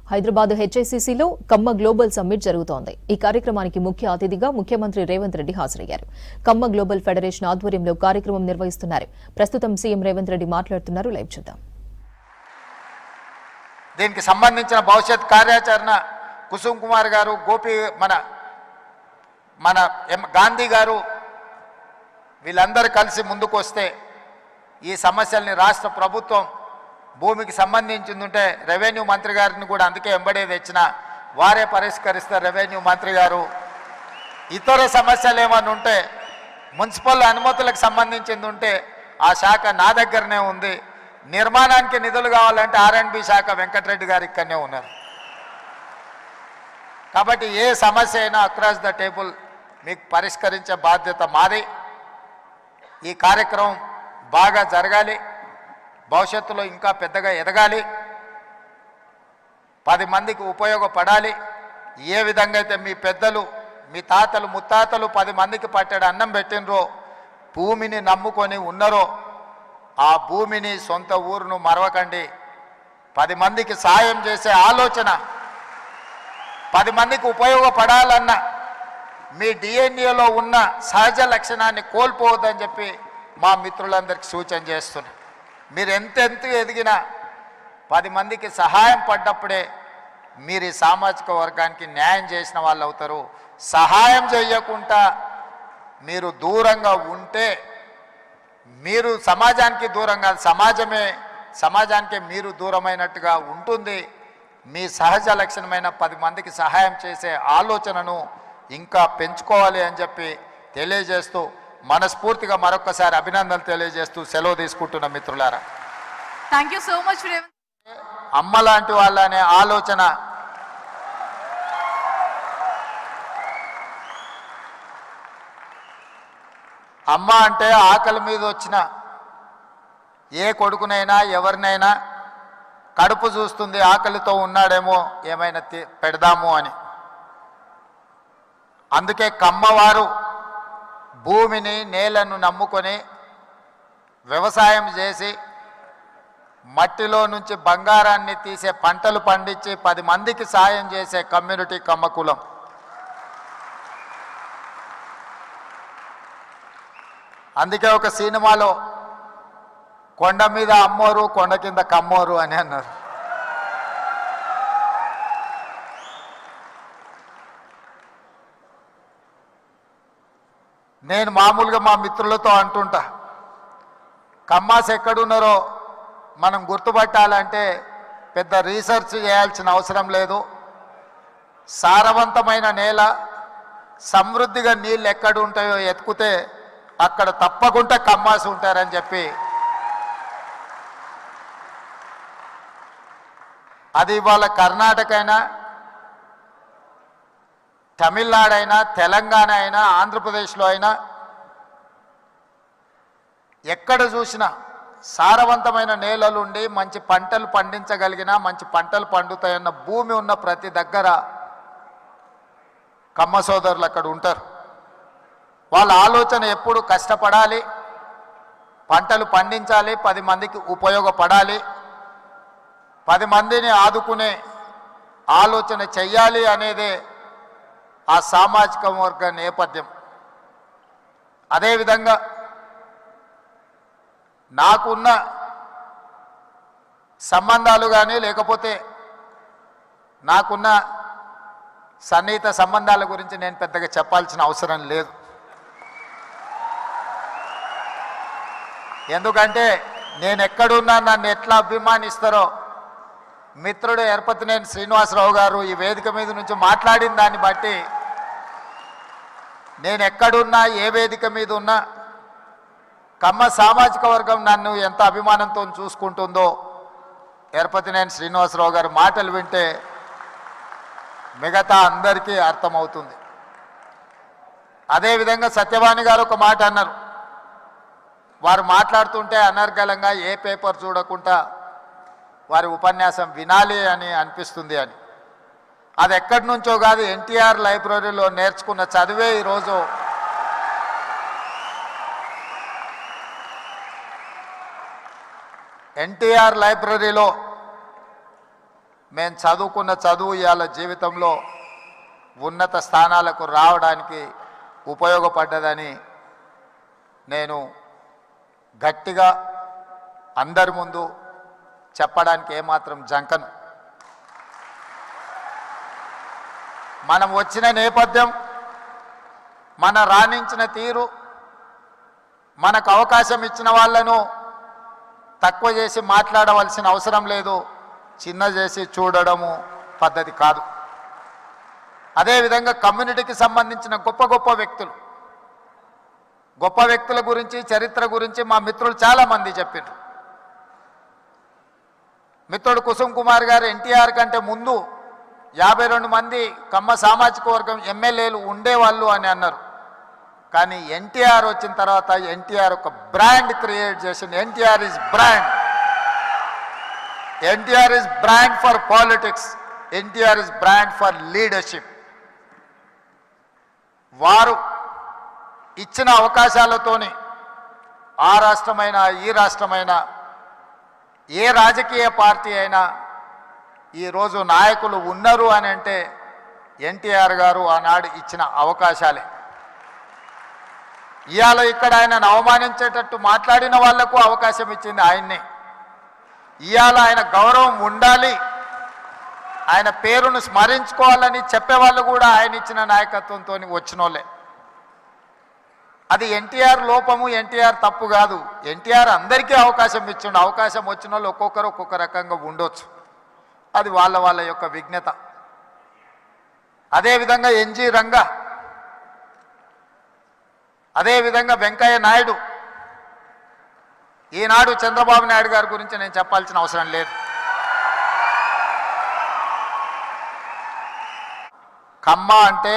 హైదరాబాద్ హెచ్ఐసిసిలో కమ్మ global summit జరుగుతోంది. ఈ కార్యక్రమానికి ముఖ్య అతిథిగా ముఖ్యమంత్రి రేవంత్ రెడ్డి హాజరయ్యారు. కమ్మ గ్లోబల్ ఫెడరేషన్ ఆధ్వర్యంలో కార్యక్రమం నిర్వహిస్తున్నారు. ప్రస్తుతం సీఎం రేవంత్ రెడ్డి మాట్లాడుతున్నారు. లైవ్ చూద్దాం. దీనికి సంబంధించిన భవిష్యత్ కార్యాచరణ కుసుమ్ కుమార్ గారు, గోపి మన గాంధీ గారు వీళ్ళందరూ కలిసి ముందుకు వస్తే ఈ సమస్యల్ని రాష్ట్ర ప్రభుత్వం భూమికి సంబంధించిందంటే రెవెన్యూ మంత్రి గారిని కూడా అందుకే ఎంబడే తెచ్చిన వారే పరిష్కరిస్తారు. రెవెన్యూ మంత్రి గారు ఇతర సమస్యలు ఏమైనా ఉంటే మున్సిపల్ అనుమతులకు సంబంధించింది ఉంటే ఆ శాఖ నా దగ్గరనే ఉంది. నిర్మాణానికి నిధులు కావాలంటే R&B శాఖ వెంకటరెడ్డి గారు ఇక్కడనే ఉన్నారు. కాబట్టి ఏ సమస్య అయినా అక్రాస్ ద టేబుల్ మీకు పరిష్కరించే బాధ్యత మాది. ఈ కార్యక్రమం బాగా జరగాలి, భవిష్యత్తులో ఇంకా పెద్దగా ఎదగాలి, 10 మందికి ఉపయోగపడాలి. ఏ విధంగా అయితే మీ పెద్దలు, మీ తాతలు, ముత్తాతలు 10 మందికి పట్టెడు అన్నం పెట్టినరో, భూమిని నమ్ముకొని ఉన్నారో, ఆ భూమిని సొంత ఊరును మరవకండి. 10 మందికి సాయం చేసే ఆలోచన, 10 మందికి ఉపయోగపడాలన్న మీ DNAలో ఉన్న సహజ లక్షణాన్ని కోల్పోవద్దని చెప్పి మా మిత్రులందరికీ సూచన చేస్తున్నా. మీరు ఎంతెంత ఎదిగినా 10 మందికి సహాయం పడ్డప్పుడే మీరు ఈ సామాజిక వర్గానికి న్యాయం చేసిన వాళ్ళు అవుతారు. సహాయం చేయకుండా మీరు దూరంగా ఉంటే మీరు సమాజానికి దూరం కాదు, సమాజానికి మీరు దూరమైనట్టుగా ఉంటుంది. మీ సహజ లక్షణమైన 10 మందికి సహాయం చేసే ఆలోచనను ఇంకా పెంచుకోవాలి అని చెప్పి తెలియజేస్తూ మనస్ఫూర్తిగా మరొకసారి అభినందనలు తెలియజేస్తూ సెలవు తీసుకుంటున్న మిత్రులారా. Thank you so much. అమ్మ లాంటి వాళ్ళనే ఆలోచన అమ్మ అంటే ఆకలి మీద వచ్చిన ఏ కొడుకునైనా ఎవరినైనా కడుపు చూస్తుంది, ఆకలితో ఉన్నాడేమో ఏమైనా పెడదాము అని. అందుకే కమ్మవారు భూమిని, నేలను నమ్ముకొని వ్యవసాయం చేసి మట్టిలో నుంచి బంగారాన్ని తీసే పంటలు పండించి 10 మందికి సాయం చేసే కమ్యూనిటీ కమ్మ కులం. అందుకే ఒక సినిమాలో కొండ మీద అమ్మోరు, కొండ కింద కమ్మోరు అని అన్నారు. నేను మామూలుగా మా మిత్రులతో అంటుంటా, కమ్మాస్ ఎక్కడున్నారో మనం గుర్తుపట్టాలంటే పెద్ద రీసెర్చ్ చేయాల్సిన అవసరం లేదు. సారవంతమైన నేల, సమృద్ధిగా నీళ్ళు ఎక్కడ ఉంటాయో ఎత్తుకుతే అక్కడ తప్పకుండా కమ్మాస్ ఉంటారని చెప్పి, అది ఇవాళ కర్ణాటక అయినా, తమిళనాడు అయినా, తెలంగాణ అయినా, ఆంధ్రప్రదేశ్లో అయినా ఎక్కడ చూసినా సారవంతమైన నేలలుండి మంచి పంటలు పండించగలిగిన, మంచి పంటలు పండుతాయన్న భూమి ఉన్న ప్రతి దగ్గర కమ్మ సోదరులు అక్కడ ఉంటారు. వాళ్ళ ఆలోచన ఎప్పుడు కష్టపడాలి, పంటలు పండించాలి, 10 మందికి ఉపయోగపడాలి, 10 మందిని ఆదుకునే ఆలోచన చెయ్యాలి అనేదే ఆ సామాజిక వర్గ నేపథ్యం. అదేవిధంగా నాకున్న సంబంధాలు కానీ, లేకపోతే నాకున్న సన్నిహిత సంబంధాల గురించి నేను పెద్దగా చెప్పాల్సిన అవసరం లేదు. ఎందుకంటే నేను ఎక్కడున్నా నన్ను ఎట్లా అభిమానిస్తారో మిత్రుడు ఎర్పతినేని శ్రీనివాసరావు గారు ఈ వేదిక మీద నుంచి మాట్లాడిన దాన్ని బట్టి నేను ఎక్కడున్నా, ఏ వేదిక మీద ఉన్నా కమ్మ సామాజిక వర్గం నన్ను ఎంత అభిమానంతో చూసుకుంటుందో ఎర్పతినేని శ్రీనివాసరావు గారి మాటలు వింటే మిగతా అందరికీ అర్థమవుతుంది. అదేవిధంగా సత్యవాణి గారు ఒక మాట అన్నారు. వారు మాట్లాడుతుంటే అనర్గళంగా ఏ పేపర్ చూడకుండా వారి ఉపన్యాసం వినాలి అని అనిపిస్తుంది అని. అది ఎక్కడి నుంచో కాదు, NTR లైబ్రరీలో నేర్చుకున్న చదివే ఈరోజు NTR లైబ్రరీలో మేము చదువుకున్న చదువు ఇవాళ జీవితంలో ఉన్నత స్థానాలకు రావడానికి ఉపయోగపడ్డదని నేను గట్టిగా అందరి ముందు చెప్పడానికి ఏమాత్రం జంకను. మనం వచ్చిన నేపథ్యం, మన రాణించిన తీరు, మనకు అవకాశం ఇచ్చిన వాళ్ళను తక్కువ చేసి మాట్లాడవలసిన అవసరం లేదు, చిన్న చేసి చూడడము పద్ధతి కాదు. అదేవిధంగా కమ్యూనిటీకి సంబంధించిన గొప్ప వ్యక్తుల గురించి, చరిత్ర గురించి మా మిత్రులు చాలామంది చెప్పారు. మిత్రుడు కుసుమ్ కుమార్ గారు ఎన్టీఆర్ కంటే ముందు 52 మంది కమ్మ సామాజిక వర్గం ఎమ్మెల్యేలు ఉండేవాళ్ళు అని అన్నారు. కానీ ఎన్టీఆర్ వచ్చిన తర్వాత ఎన్టీఆర్ ఒక బ్రాండ్ క్రియేట్ చేసింది. NTR is brand for politics, NTR is brand for leadership. వారు ఇచ్చిన అవకాశాలతోని ఆ రాష్ట్రమైనా ఈ రాష్ట్రమైనా ఏ రాజకీయ పార్టీ అయినా ఈరోజు నాయకులు ఉన్నారు అని అంటే ఎన్టీఆర్ గారు ఆనాడు ఇచ్చిన అవకాశాలే. ఇవాళ ఇక్కడ ఆయనను అవమానించేటట్టు మాట్లాడిన వాళ్లకు అవకాశం ఇచ్చింది ఆయన్నే. ఇవాళ ఆయన గౌరవం ఉండాలి, ఆయన పేరును స్మరించుకోవాలని చెప్పేవాళ్ళు కూడా ఆయన ఇచ్చిన నాయకత్వంతో వచ్చినోళ్ళే. అది ఎన్టీఆర్ లోపము, ఎన్టీఆర్ తప్పు కాదు. ఎన్టీఆర్ అందరికీ అవకాశం ఇచ్చిండు. అవకాశం వచ్చిన వాళ్ళు ఒక్కొక్కరు ఒక్కొక్క రకంగా ఉండొచ్చు, అది వాళ్ళ యొక్క విజ్ఞత. అదేవిధంగా ఎన్జి రంగా, అదేవిధంగా వెంకయ్య నాయుడు. ఈనాడు చంద్రబాబు నాయుడు గారి గురించి నేను చెప్పాల్సిన అవసరం లేదు. కమ్మ అంటే